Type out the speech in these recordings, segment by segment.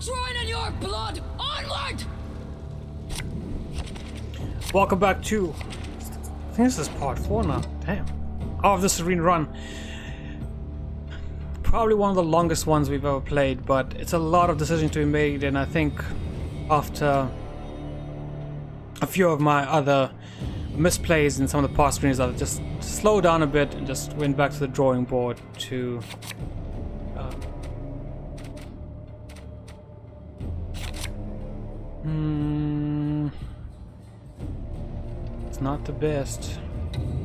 drown in your blood! Onward! Welcome back to... I think this is part 4 now. Damn. Of this arena run. Probably one of the longest ones we've ever played, but it's a lot of decisions to be made, and I think after a few of my other misplays in some of the past screens, I'll just slow down a bit and just went back to the drawing board to it's not the best,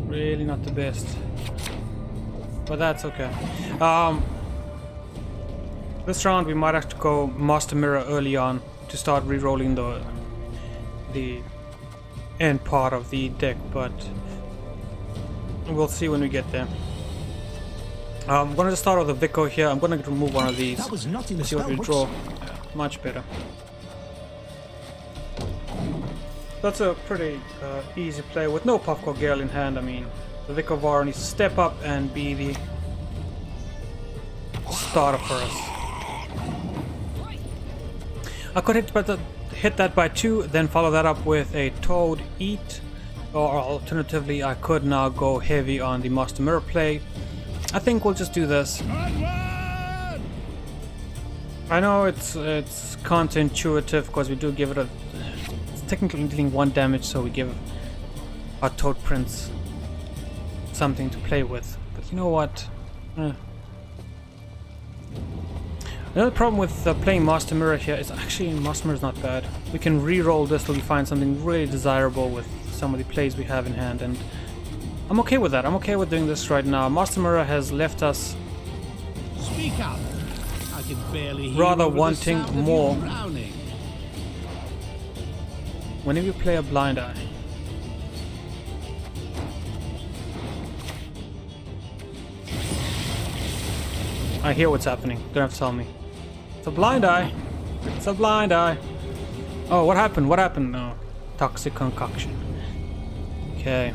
really not the best, but that's okay. This round we might have to go Master Mirror early on to start re-rolling the end part of the deck, but we'll see when we get there. I'm gonna just start with the Vico here. I'm gonna remove one of these. That was not in the See what we draw. Much better. That's a pretty easy play with no Puffcore Gale in hand. I mean, the Vico Var needs to step up and be the starter for us. I could hit that by 2, then follow that up with a Toad Eat, or alternatively I could now go heavy on the Master Mirror play. I think we'll just do this. I know it's counterintuitive because we do give it it's technically dealing 1 damage, so we give our Toad Prince something to play with. But you know what? Another problem with playing Master Mirror here is actually Master Mirror is not bad. We can re-roll this till we find something really desirable with some of the plays we have in hand, and I'm okay with that. I'm okay with doing this right now. Master Mirror has left us Speak up. I can barely hear rather over the wanting sound of more. you drowning. Whenever you play a Blind Eye. I hear what's happening. Don't have to tell me. It's a Blind Eye. It's a Blind Eye. Oh, what happened? What happened? No. Toxic Concoction. Okay.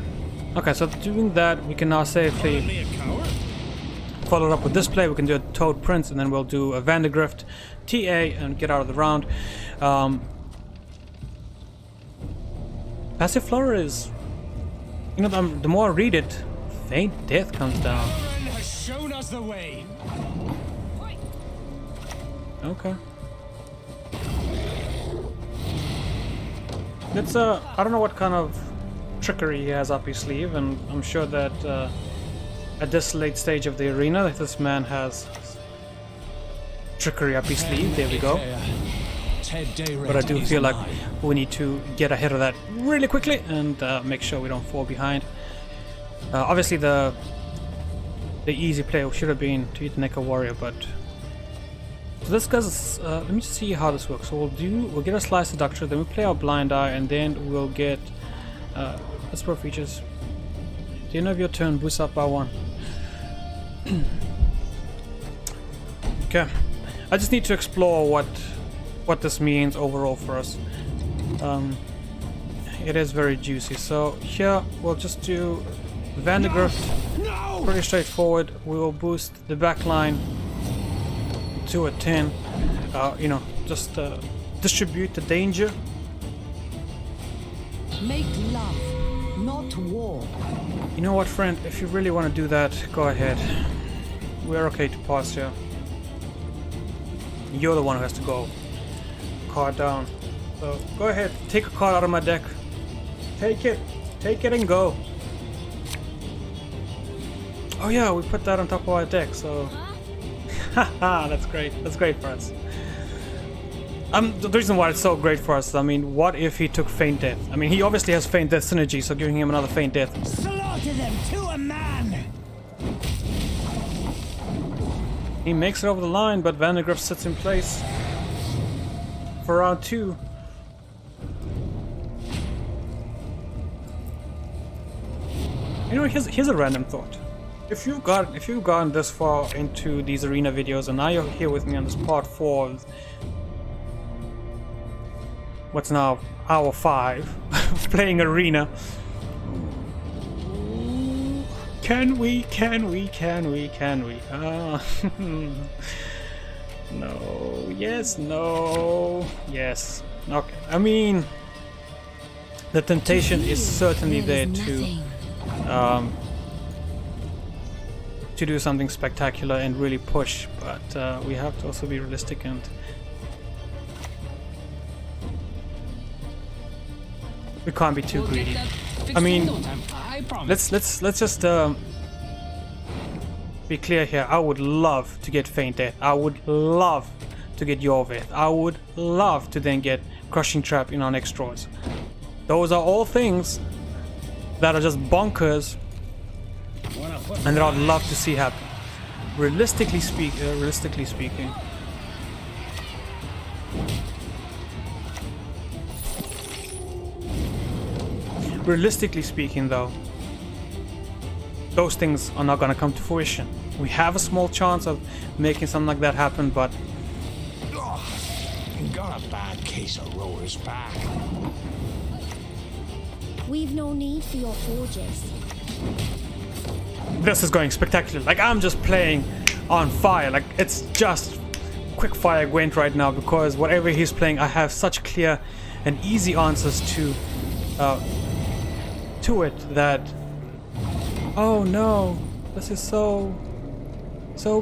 Okay, so doing that, we can now safely follow it up with this play. We can do a Toad Prince, and then we'll do a Vandergrift, TA, and get out of the round. Passive Flora is... You know, the more I read it, Faint Death comes down. Has shown us the way. Okay. It's I don't know what kind of trickery he has up his sleeve, and I'm sure that at this late stage of the arena, that this man has trickery up his sleeve. There we go. But I do feel like we need to get ahead of that really quickly and make sure we don't fall behind. Obviously, the easy play should have been to eat the Neko Warrior, but so this guy's. Let me see how this works. So we'll get a Slice Seductor, then we play our Blind Eye, and then we'll get let's pro features. The end of your turn, boost up by 1. Okay, I just need to explore what this means overall for us. It is very juicy. So here we'll just do Vandergrift. Pretty straightforward. We will boost the back line to a 10. You know, just distribute the danger. Make love, not war. You know what, friend? If you really want to do that, go ahead. We're okay to pause here. You're the one who has to go. Card down. So go ahead, take a card out of my deck. Take it and go. Oh yeah, we put that on top of our deck, so haha, that's great. That's great for us. The reason why it's so great for us, I mean, what if he took Faint Death? I mean, he obviously has Faint Death synergy, so giving him another Faint Death. Slaughter them to a man. He makes it over the line, but Vandergrift sits in place for round 2. You know, here's a random thought. If you've gotten this far into these arena videos, and now you're here with me on this part 4, what's now hour 5 of playing arena. Can we? No. Yes. No. Yes. Okay. I mean, the temptation is certainly there to do something spectacular and really push, but we have to also be realistic and we can't be too greedy. I mean, let's just be clear here. I would love to get Feign Death. I would love to get Your Death. I would love to then get Crushing Trap in our next draws. Those are all things that are just bonkers and that I'd love to see happen. Realistically speaking, though, those things are not going to come to fruition. We have a small chance of making something like that happen, but You got a bad case of rower's back. We've no need for your forges. this is going spectacular. Like, I'm just playing on fire. Like, it's just quick fire Gwent right now, because whatever he's playing, I have such clear and easy answers to it that, oh no, this is so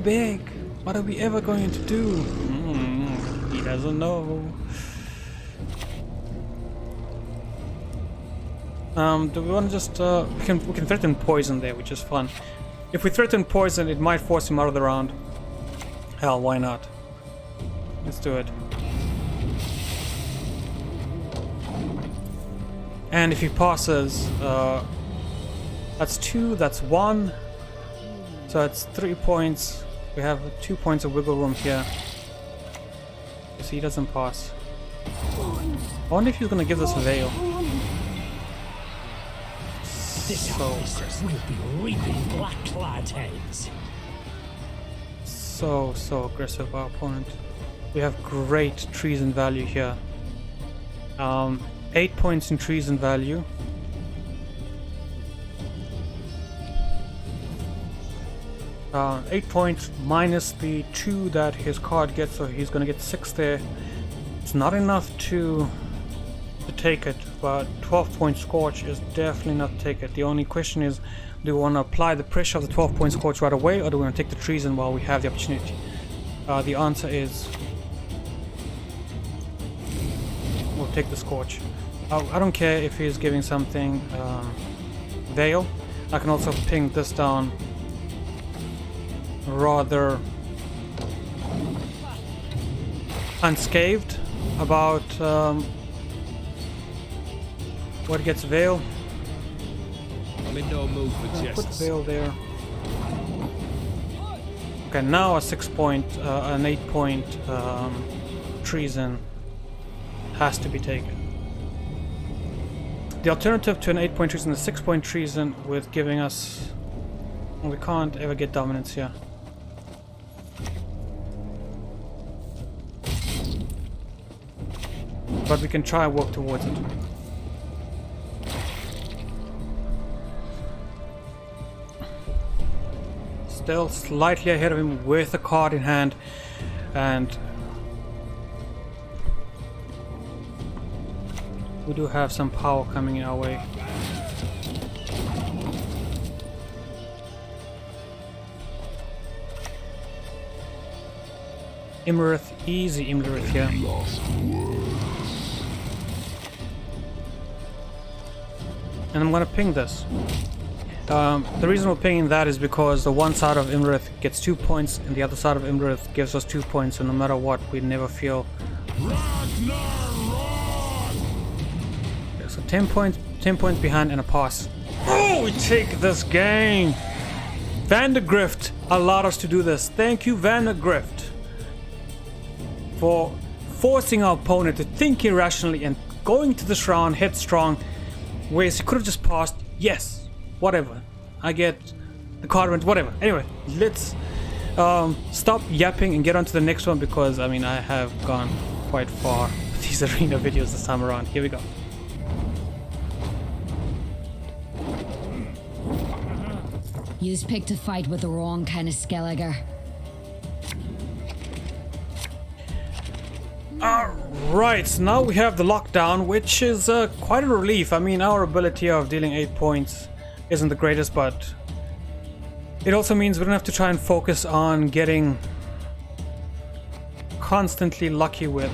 big. What are we ever going to do? He doesn't know. Do we want to just we can threaten poison there, which is fun. If we threaten poison, it might force him out of the round. Hell, why not? Let's do it. And if he passes, that's 2, that's 1. So it's 3 points. We have 2 points of wiggle room here. So he doesn't pass. I wonder if he's gonna give us a veil. This will be reaping black-clad heads. So aggressive, our opponent. We have great treason value here. 8 points in treason value. Uh, 8 points minus the 2 that his card gets, so he's gonna get 6 there. It's not enough to take it, but 12 point scorch is definitely not to take it. The only question is, do we want to apply the pressure of the 12 point scorch right away, or do we want to take the treason while we have the opportunity? The answer is we'll take the scorch. I don't care if he's giving something veil. I can also ping this down rather unscathed about what gets veil. I'm in no mood for Put jests. veil there. Okay, now a 6 point, an 8 point treason has to be taken. The alternative to an 8 point treason is a 6 point treason with giving us... Well, we can't ever get dominance here. But we can try and work towards it. Still slightly ahead of him with a card in hand, and we do have some power coming in our way. Imrith, easy Imrith here. And I'm gonna ping this. The reason we're pinging that is because the one side of Imrith gets 2 points and the other side of Imrith gives us 2 points, and no matter what, we never feel. Okay, so 10 points behind and a pass. Oh, we take this game! Vandergrift allowed us to do this. Thank you, Vandergrift, for forcing our opponent to think irrationally and going to this round headstrong, whereas he could have just passed. Yes, whatever. I get the card went, whatever. Anyway, let's stop yapping and get on to the next one, because I mean, I have gone quite far with these arena videos this time around. Here we go. You's picked a fight with the wrong kind of Skelliger. Right, so now we have the lockdown, which is quite a relief. I mean, our ability of dealing 8 points isn't the greatest, but it also means we don't have to try and focus on getting constantly lucky with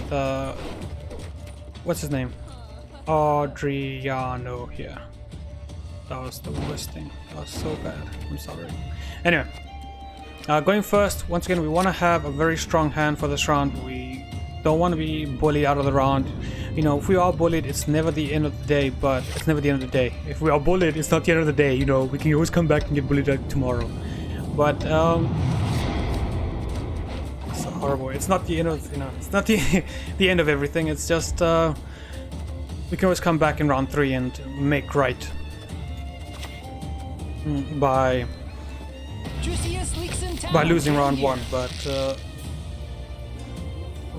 what's his name? Adriano here. That was the worst thing. That was so bad. I'm sorry. Anyway, going first, once again, we want to have a very strong hand for this round. We don't want to be bullied out of the round. You know, if we are bullied, it's never the end of the day, but it's never the end of the day. If we are bullied, it's not the end of the day. You know, we can always come back and get bullied tomorrow. But, it's horrible. It's not the end of, you know, it's not the, the end of everything. It's just, we can always come back in round 3 and make right. By losing round 1, but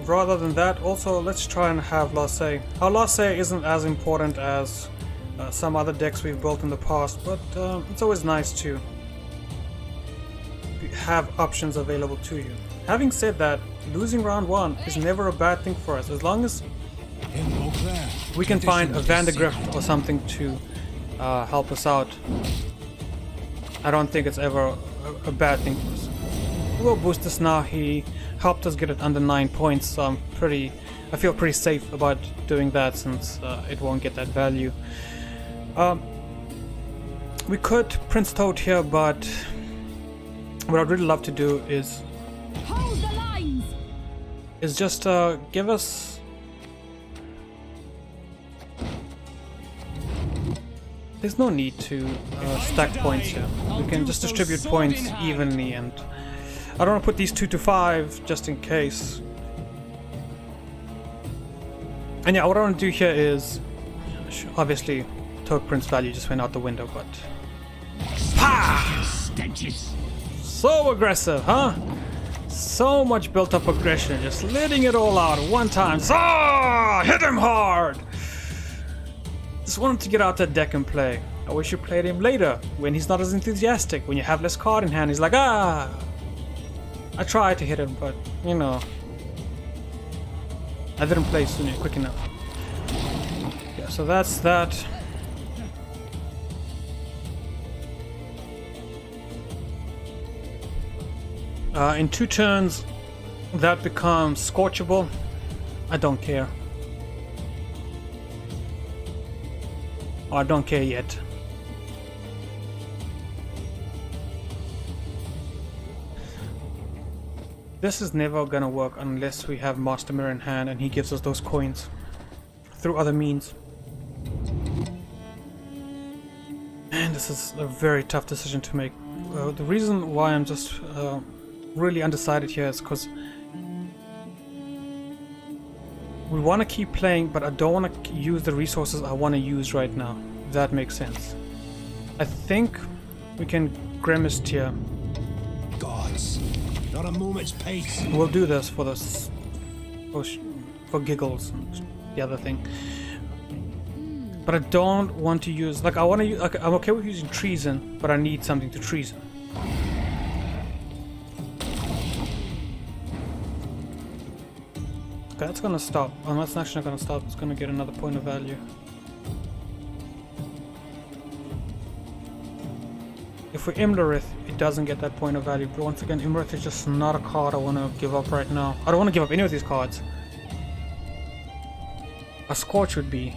rather than that, also let's try and have Lasse. Our Lasse isn't as important as some other decks we've built in the past, but it's always nice to have options available to you. Having said that, losing round 1 is never a bad thing for us, as long as we can find a Vandergrift or something to help us out. I don't think it's ever a bad thing for us. We'll boost this now. He helped us get it under 9 points, so I feel pretty safe about doing that, since it won't get that value. We could Prince Toad here, but what I'd really love to do is Hold the lines. just give us. There's no need to stack points here. We can just distribute points evenly, and I don't want to put these 2 to 5 just in case. And yeah, what I want to do here is, obviously, Toad Prince value just went out the window, but so aggressive, huh? So much built-up aggression, just letting it all out at one time. Ah, hit him hard! Just wanted to get out that deck and play. I wish you played him later, when he's not as enthusiastic, when you have less card in hand. He's like, ah! I tried to hit him, but, you know, I didn't play soon quick enough. Yeah, so that's that. In 2 turns, that becomes scorchable. I don't care. I don't care yet. This is never gonna work unless we have Master Mirror in hand and he gives us those coins through other means. And this is a very tough decision to make. The reason why I'm just really undecided here is because we want to keep playing, but I don't want to use the resources I want to use right now, if that makes sense. I think we can Grimace here. Gods, not a moment's pace. We'll do this for this, for giggles and the other thing. But I don't want to use, like, I want to use, like, I'm okay with using treason, but I need something to treason. Okay, that's gonna stop. Oh, that's actually not gonna stop. It's gonna get another point of value. If we Imlerith, it doesn't get that point of value. But once again, Imlerith is just not a card I want to give up right now. I don't want to give up any of these cards. A Scorch would be...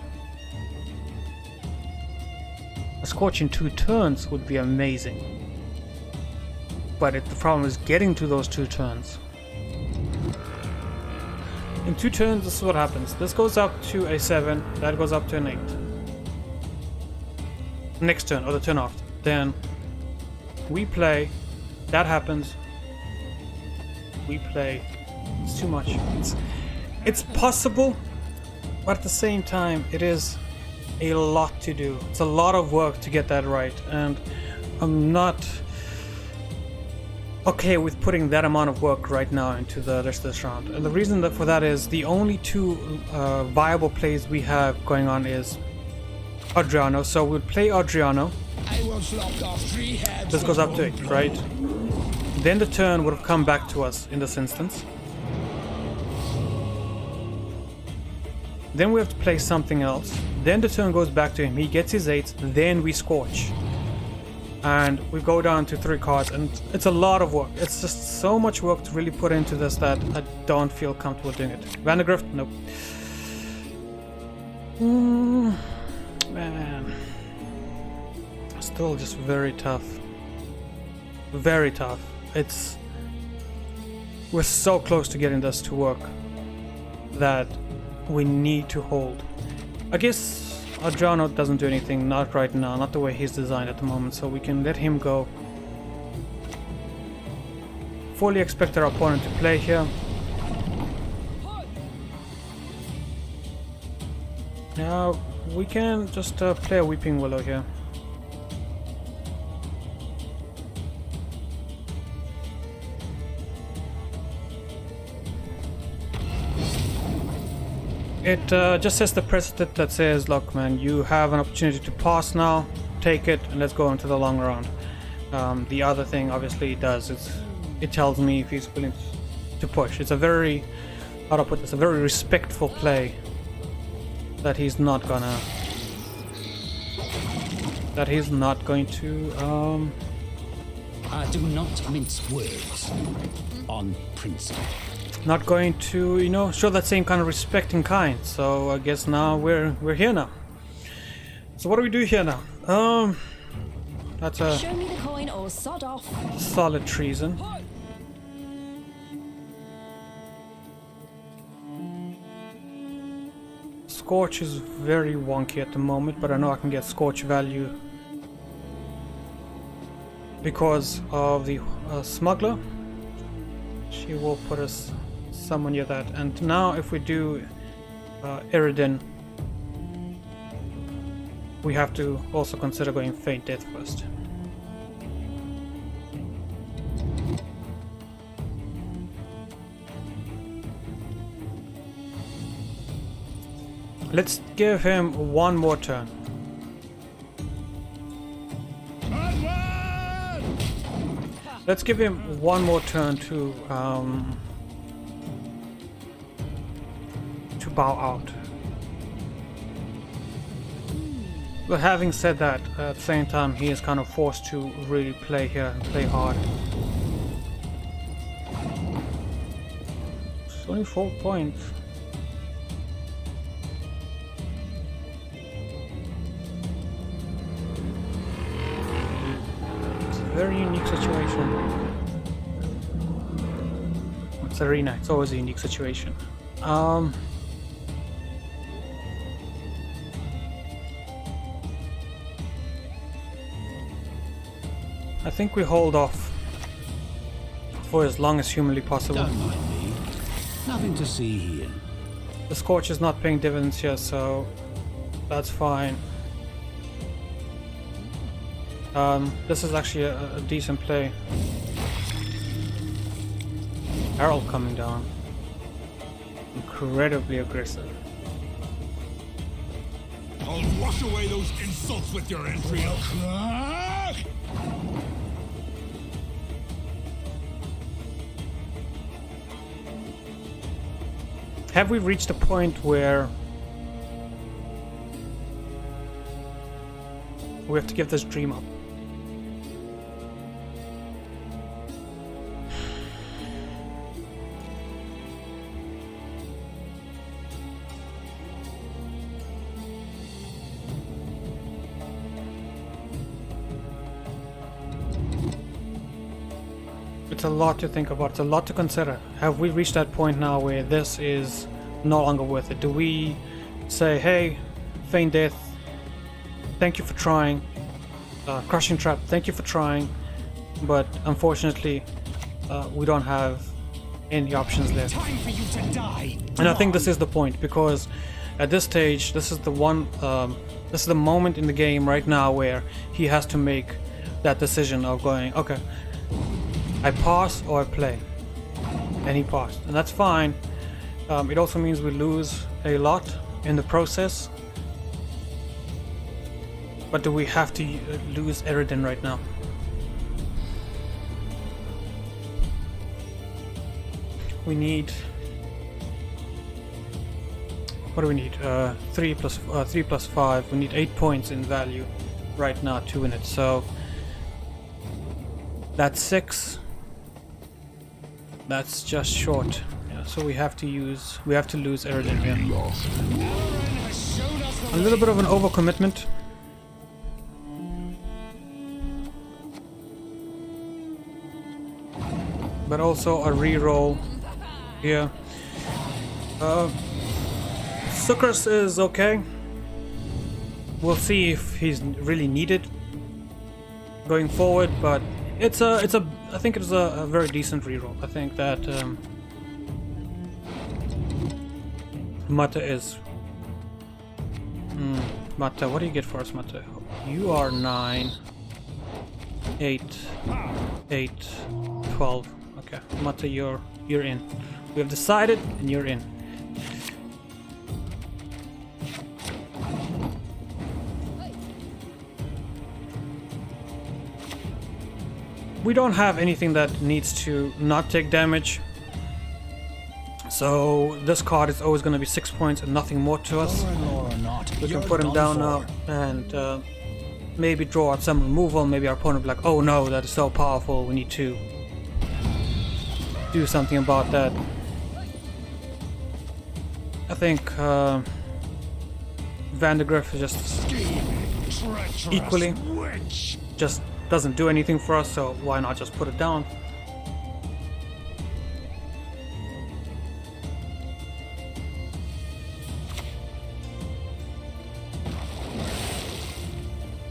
A Scorch in 2 turns would be amazing. But the problem is getting to those 2 turns. In 2 turns, this is what happens. This goes up to a 7, that goes up to an 8. Next turn, or the turn after. Then we play, that happens. We play. It's too much. It's possible, but at the same time, it is a lot to do. It's a lot of work to get that right, and I'm not okay with putting that amount of work right now into the rest of this round. And the reason for that is the only 2 viable plays we have going on is Adriano. So we'll play Adriano. This goes up to 8, right? Then the turn would have come back to us in this instance. then we have to play something else, then the turn goes back to him, he gets his 8, then we Scorch. And we go down to 3 cards, and it's a lot of work. It's just so much work to really put into this that I don't feel comfortable doing it. Vandergrift? Nope. Man. Still just very tough. Very tough. We're so close to getting this to work that we need to hold. I guess Adriano doesn't do anything, not right now, not the way he's designed at the moment, so we can let him go. Fully expect our opponent to play here. Now we can just play a Weeping Willow here. It just sets the precedent that says, look man, you have an opportunity to pass now, take it, and let's go into the long round. The other thing obviously it does is it tells me if he's willing to push. It's a very, how to put this, a very respectful play that he's not going to I do not mince words on principle. not going to, you know, show that same kind of respect in kind. So I guess now we're here now. So what do we do here now? That's a Show me the coin or sod off. solid treason. Scorch is very wonky at the moment, but I know I can get Scorch value because of the smuggler. She will put us somewhere near that. And now if we do Eredin, we have to also consider going Feign Death first. Let's give him one more turn. Let's give him one more turn to bow out. But having said that, at the same time, he is kind of forced to really play here and play hard. 24 points. Very unique situation. It's Arena, it's always a unique situation. I think we hold off for as long as humanly possible. Don't mind me. Nothing to see here. The Scorch is not paying dividends here, so that's fine. This is actually a decent play. Herald coming down. Incredibly aggressive. I'll wash away those insults with your entry. Have we reached a point where we have to give this dream up? It's a lot to think about, it's a lot to consider. Have we reached that point now where this is no longer worth it? Do we say, hey, Feign Death, thank you for trying, Crushing Trap, thank you for trying, but unfortunately we don't have any options left. Time for you to die. And I think this is the point, because at this stage, this is the one, this is the moment in the game right now where he has to make that decision of going, okay, I pass or I play. And he passed, and that's fine. It also means we lose a lot in the process. But do we have to lose Eredin right now? We need What do we need? 3 plus 5. We need 8 points in value right now to win it. So that's 6. That's just short. Yeah, so we have to lose Eridan here. A little bit of an overcommitment. But also a reroll here. Suckers is okay. We'll see if he's really needed going forward, but I think it's a very decent reroll. I think that Mata is Mata, what do you get for us, Mata? You are 9 8 8 12. Okay, Mata, you're in. We have decided and you're in. We don't have anything that needs to not take damage. So this card is always going to be 6 points and nothing more to us. We can put him down now and maybe draw out some removal. Maybe our opponent will be like, oh no, that is so powerful, we need to do something about that. I think Vandergriff is just equally just doesn't do anything for us, so why not just put it down?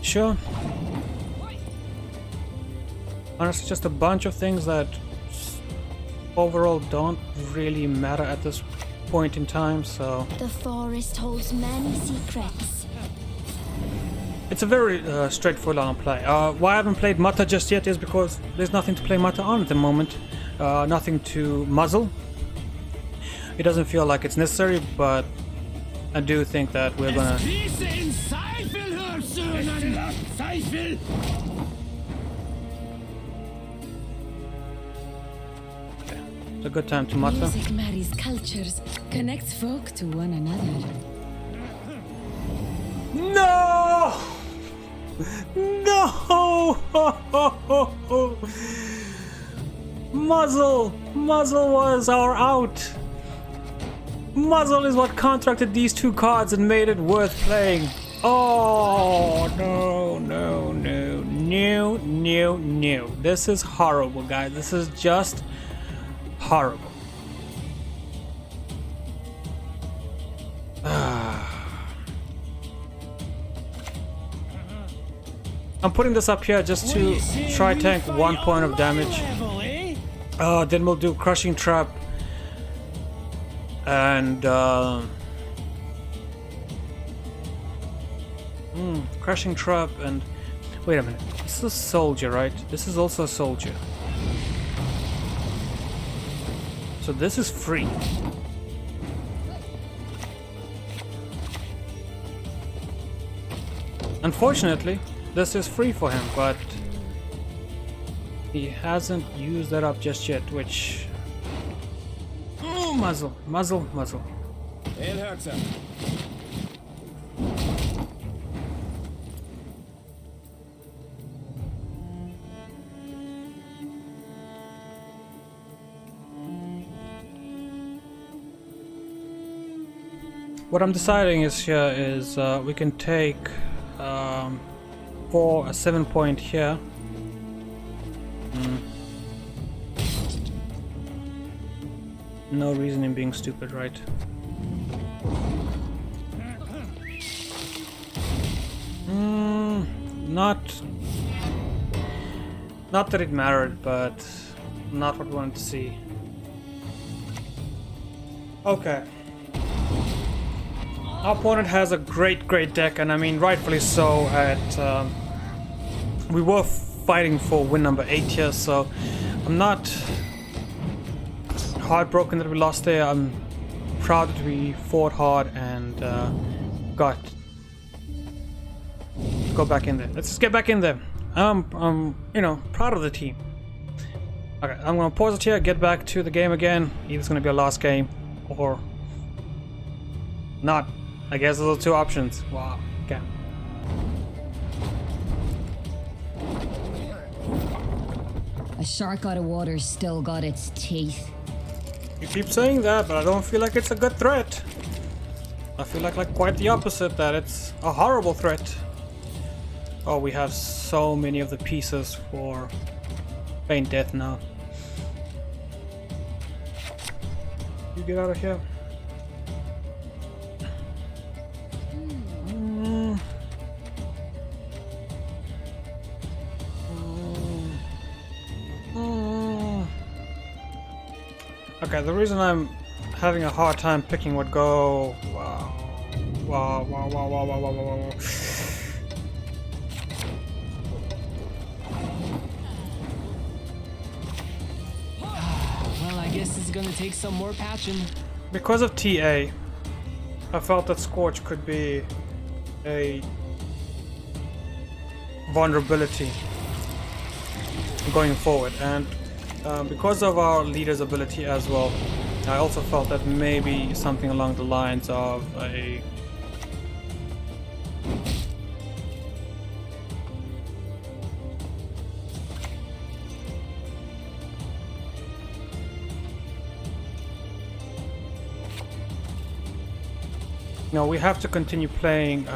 Sure. Honestly, just a bunch of things that overall don't really matter at this point in time, so... The forest holds many secrets. It's a very straightforward play. Why I haven't played Mata just yet is because there's nothing to play Mata on at the moment. Nothing to muzzle. It doesn't feel like it's necessary, but I do think that we're gonna... Okay. It's a good time to Mata. Music marries cultures, connects folk to one another. No! No! Muzzle! Muzzle was our out! Muzzle is what contracted these two cards and made it worth playing. Oh, no, no, no, no, no, no. This is horrible, guys. This is just horrible. I'm putting this up here just to try tank 1 point of damage. Then we'll do Crushing Trap and Crushing Trap and wait a minute. This is a soldier, right? This is also a soldier. So this is free. Unfortunately, this is free for him, but he hasn't used that up just yet, which... Oh, muzzle, muzzle, muzzle. It hurts him. What I'm deciding is here is we can take for a 7 point here. No reason in being stupid, right? Not that it mattered, but not what we wanted to see. Okay. Our opponent has a great deck, and I mean rightfully so. We were fighting for win number 8 here, so I'm not heartbroken that we lost there. I'm proud that we fought hard and got go back in there. Let's just get back in there. I'm you know, proud of the team. Okay, I'm gonna pause it here, get back to the game again. Either it's gonna be a last game or Not. I guess those are two options. Wow. Okay. A shark out of water's still got its teeth. You keep saying that, but I don't feel like it's a good threat. I feel like quite the opposite, that it's a horrible threat. Oh, we have so many of the pieces for Feign death now. You get out of here. Okay, the reason I'm having a hard time picking what go. Wow. Well, I guess it's gonna take some more patching. Because of TA, I felt that Scorch could be a vulnerability going forward, and because of our leader's ability as well, I also felt that maybe something along the lines of a no, we have to continue playing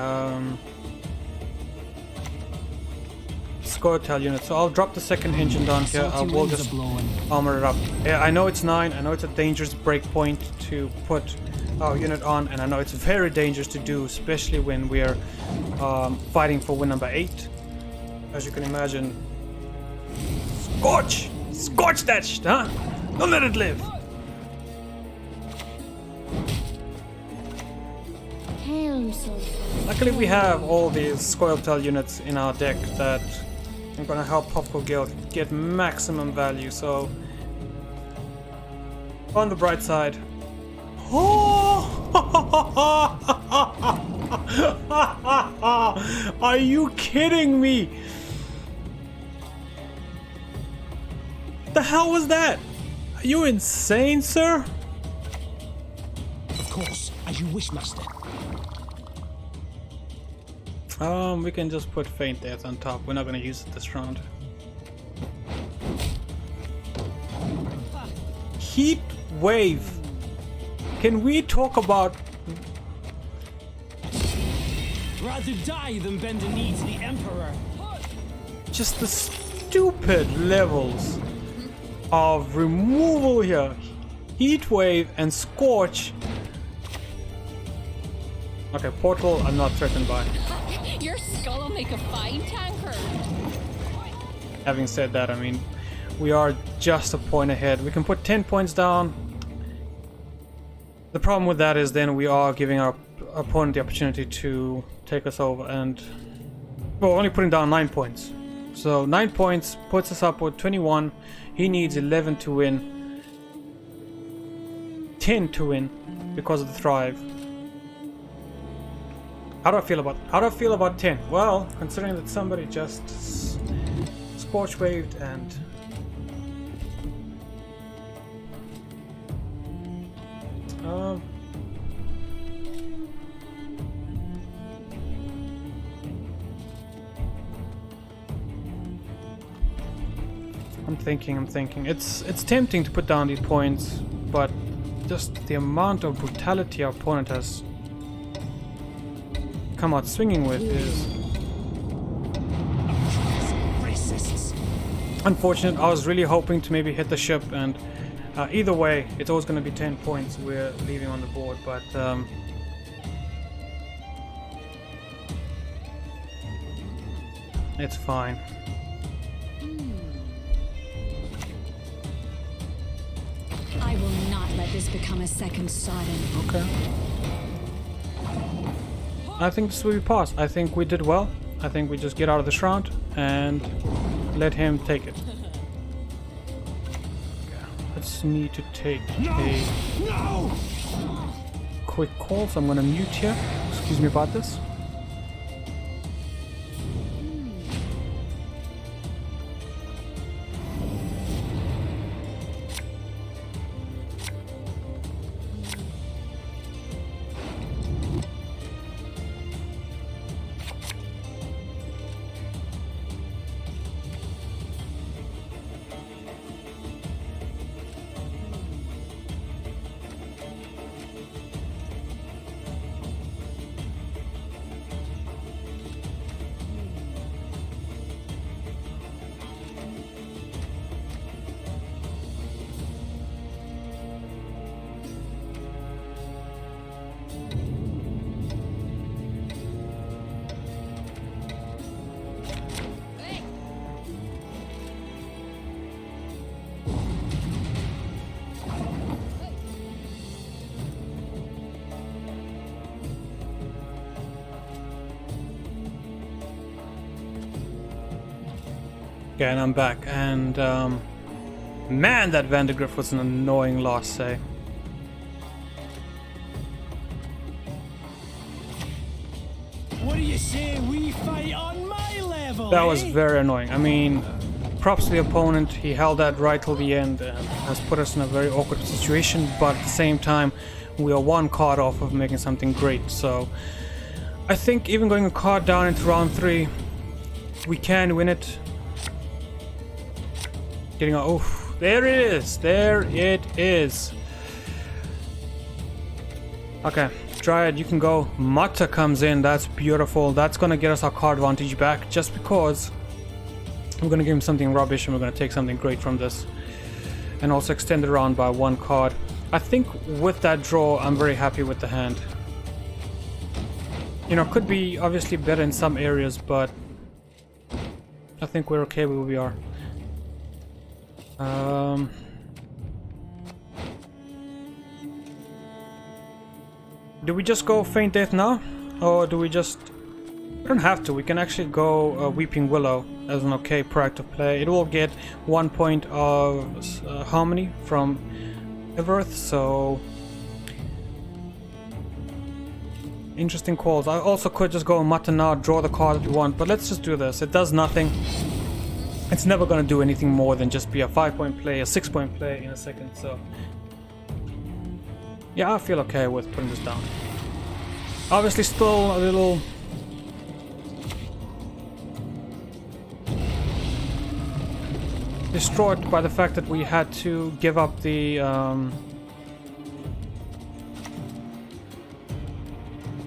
Scoia'tale unit, so I'll drop the second engine down here. I will just armor it up. Yeah, I know it's 9, I know it's a dangerous breakpoint to put our unit on, and I know it's very dangerous to do, especially when we're fighting for win number 8. As you can imagine. Scorch! Scorch that shit, huh? Don't let it live! Luckily we have all these Scoia'tale units in our deck that are gonna help Popco Guild get maximum value, so on the bright side. Are you kidding me? The hell was that? Are you insane, sir? Of course, as you wish, master. We can just put Feign death on top. We're not gonna use it this round. Heat wave. Can we talk about? Rather die than bend the knee to the Emperor. Just the stupid levels of removal here. Heat wave and scorch. Okay, portal I'm not threatened by. Your skull will make a fine tanker. Having said that, I mean, we are just a point ahead. We can put 10 points down. The problem with that is then we are giving our opponent the opportunity to take us over, and well, only putting down 9 points. So 9 points puts us up with 21. He needs 11 to win. 10 to win because of the thrive. How do I feel about 10? Well, considering that somebody just scorch waved and I'm thinking. It's tempting to put down these points, but just the amount of brutality our opponent has come out swinging with is unfortunate. I was really hoping to maybe hit the ship, and either way, it's always going to be 10 points we're leaving on the board, but it's fine. I will not let this become a second Sodom. Okay. I think this will be pass. I think we did well. I think we just get out of this round and let him take it. Okay. Let's need to take a quick call, so I'm gonna mute here. Excuse me about this. Okay, and I'm back. And man, that Vandergrift was an annoying loss, eh? What do you say we fight on my level? That was very annoying. I mean, props to the opponent. He held that right till the end and has put us in a very awkward situation. But at the same time, we are one card off of making something great. So I think even going a card down into round 3, we can win it. Getting a oof. There it is. There it is. Okay. Dryad, you can go. Mata comes in. That's beautiful. That's going to get us our card advantage back just because we're going to give him something rubbish and we're going to take something great from this. And also extend it around by 1 card. I think with that draw, I'm very happy with the hand. You know, could be obviously better in some areas, but I think we're okay where we are. Do we just go Feign Death now? Or do we just... We don't have to. We can actually go Weeping Willow as an okay proactive play. It will get 1 point of harmony from Everth, so... Interesting calls. I also could just go Mata now, draw the card that we want, but let's just do this. It does nothing. It's never going to do anything more than just be a 5-point play, a 6-point play in a second, so... Yeah, I feel okay with putting this down. Obviously still a little... distraught by the fact that we had to give up the...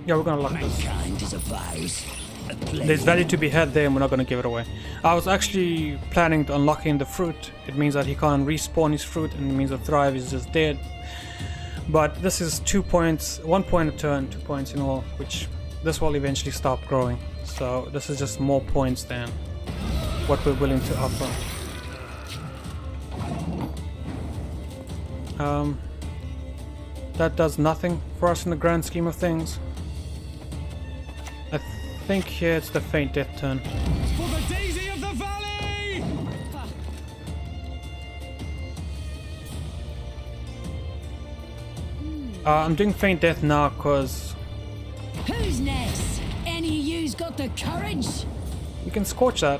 Yeah, we're gonna lock this. There's value to be had there and we're not gonna give it away. I was actually planning to unlocking the fruit. It means that he can't respawn his fruit and it means the Thrive is just dead. But this is 2 points, 1 point a turn, 2 points in all, which this will eventually stop growing. So this is just more points than what we're willing to offer. That does nothing for us in the grand scheme of things. I think here it's the Feign Death turn. For the daisy of the valley! I'm doing Feign Death now because Who's next? Any of you's got the courage? we can Scorch that.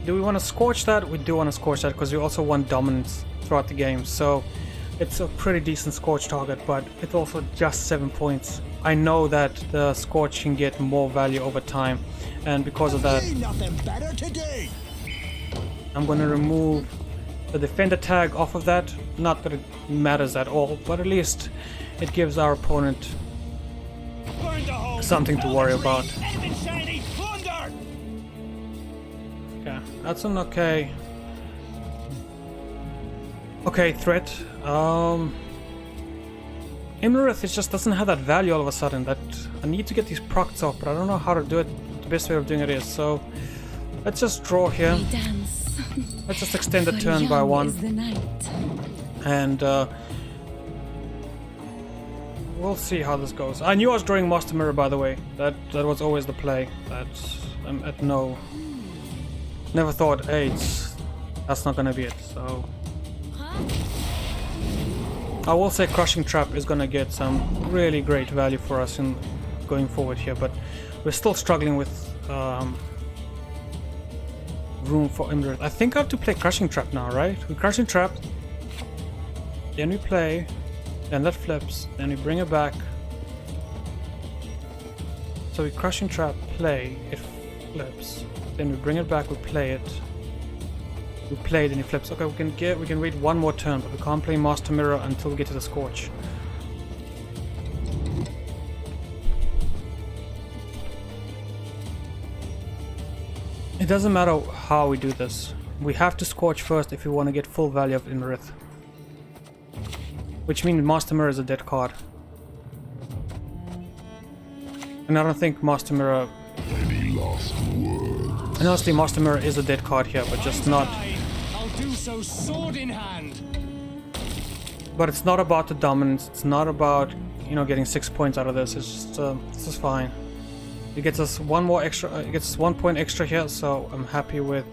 Do we want to Scorch that? We do want to Scorch that because we also want dominance throughout the game. So it's a pretty decent Scorch target, but it's also just 7 points. I know that the Scorch can get more value over time, and because of that, Nothing better to do. I'm going to remove the defender tag off of that. Not that it matters at all, but at least it gives our opponent something to worry about. Okay, that's an okay threat. Imlerith, it just doesn't have that value all of a sudden. That I need to get these procs off, but I don't know how to do it. The best way of doing it is, so let's just draw here. Let's just extend the turn by 1. And we'll see how this goes. I knew I was drawing Master Mirror, by the way. That was always the play. Never thought, hey, that's not gonna be it, so... I will say Crushing Trap is gonna get some really great value for us in going forward here, but we're still struggling with room for Imlerith. I think I have to play Crushing Trap now, right? We Crushing Trap, then we play, then that flips, then we bring it back. So we Crushing Trap, play, it flips, then we bring it back, we play it. We played and he flips. Okay, we can wait 1 more turn, but we can't play Master Mirror until we get to the Scorch. It doesn't matter how we do this. We have to Scorch first if we want to get full value of Imlerith. Which means Master Mirror is a dead card. And I don't think Master Mirror... And honestly, Master Mirror is a dead card here, but just not... I'll do so sword in hand. But it's not about the dominance, it's not about, you know, getting 6 points out of this, it's just, this is fine. It gets us one more extra. It gets us 1 point extra here, so I'm happy with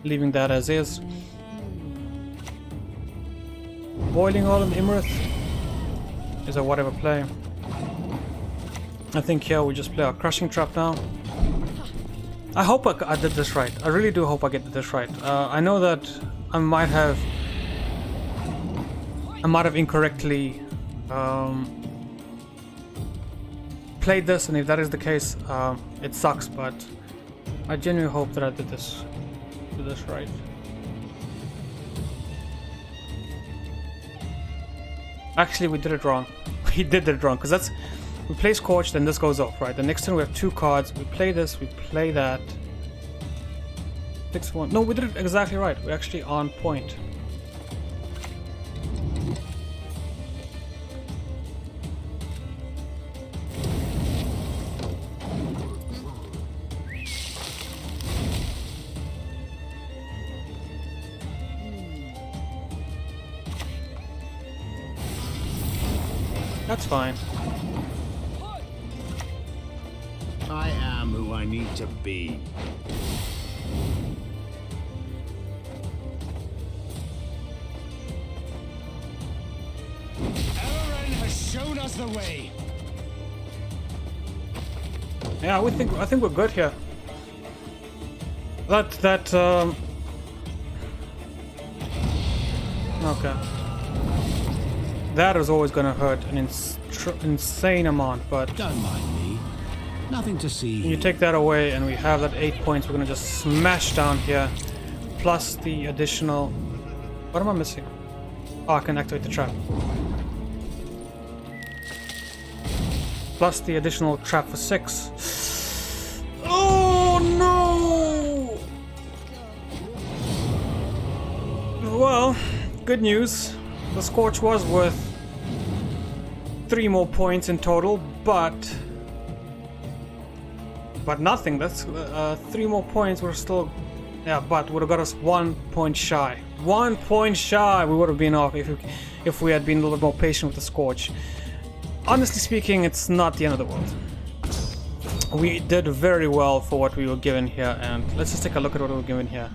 leaving that as is. Boiling all in Imrith is a whatever play. I think here we just play our crushing trap now. I hope I did this right. I really do hope I get this right. I know that I might have incorrectly played this, and if that is the case, it sucks. But I genuinely hope that I did this right. Actually, we did it wrong. We did it wrong because that's. We play Scorch, then this goes off, right? The next turn we have 2 cards. We play this, we play that. 6-1. No, we did it exactly right. We're actually on point. That's fine. I am who I need to be. Eren has shown us the way. Yeah, I think we're good here. Okay. That is always gonna hurt an insane amount, but Don't mind me. Nothing to see. when you take that away and we have that 8 points, we're gonna just smash down here. Plus the additional. What am I missing? Oh, I can activate the trap. Plus the additional trap for 6. Oh no! Well, good news. The Scorch was worth 3 more points in total, but nothing. That's 3 more points. We're still, yeah, but would have got us 1 point shy. 1 point shy. We would have been off if we had been a little bit more patient with the Scorch. Honestly speaking, it's not the end of the world. We did very well for what we were given here, and let's just take a look at what we were given here.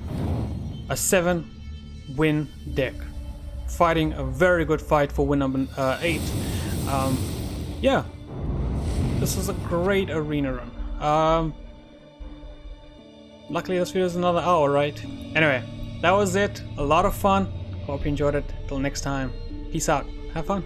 A 7-win deck. Fighting a very good fight for win number 8. Yeah, this is a great arena run. Luckily this video is another hour, right? Anyway, that was it. A lot of fun. Hope you enjoyed it. Till next time. Peace out. Have fun.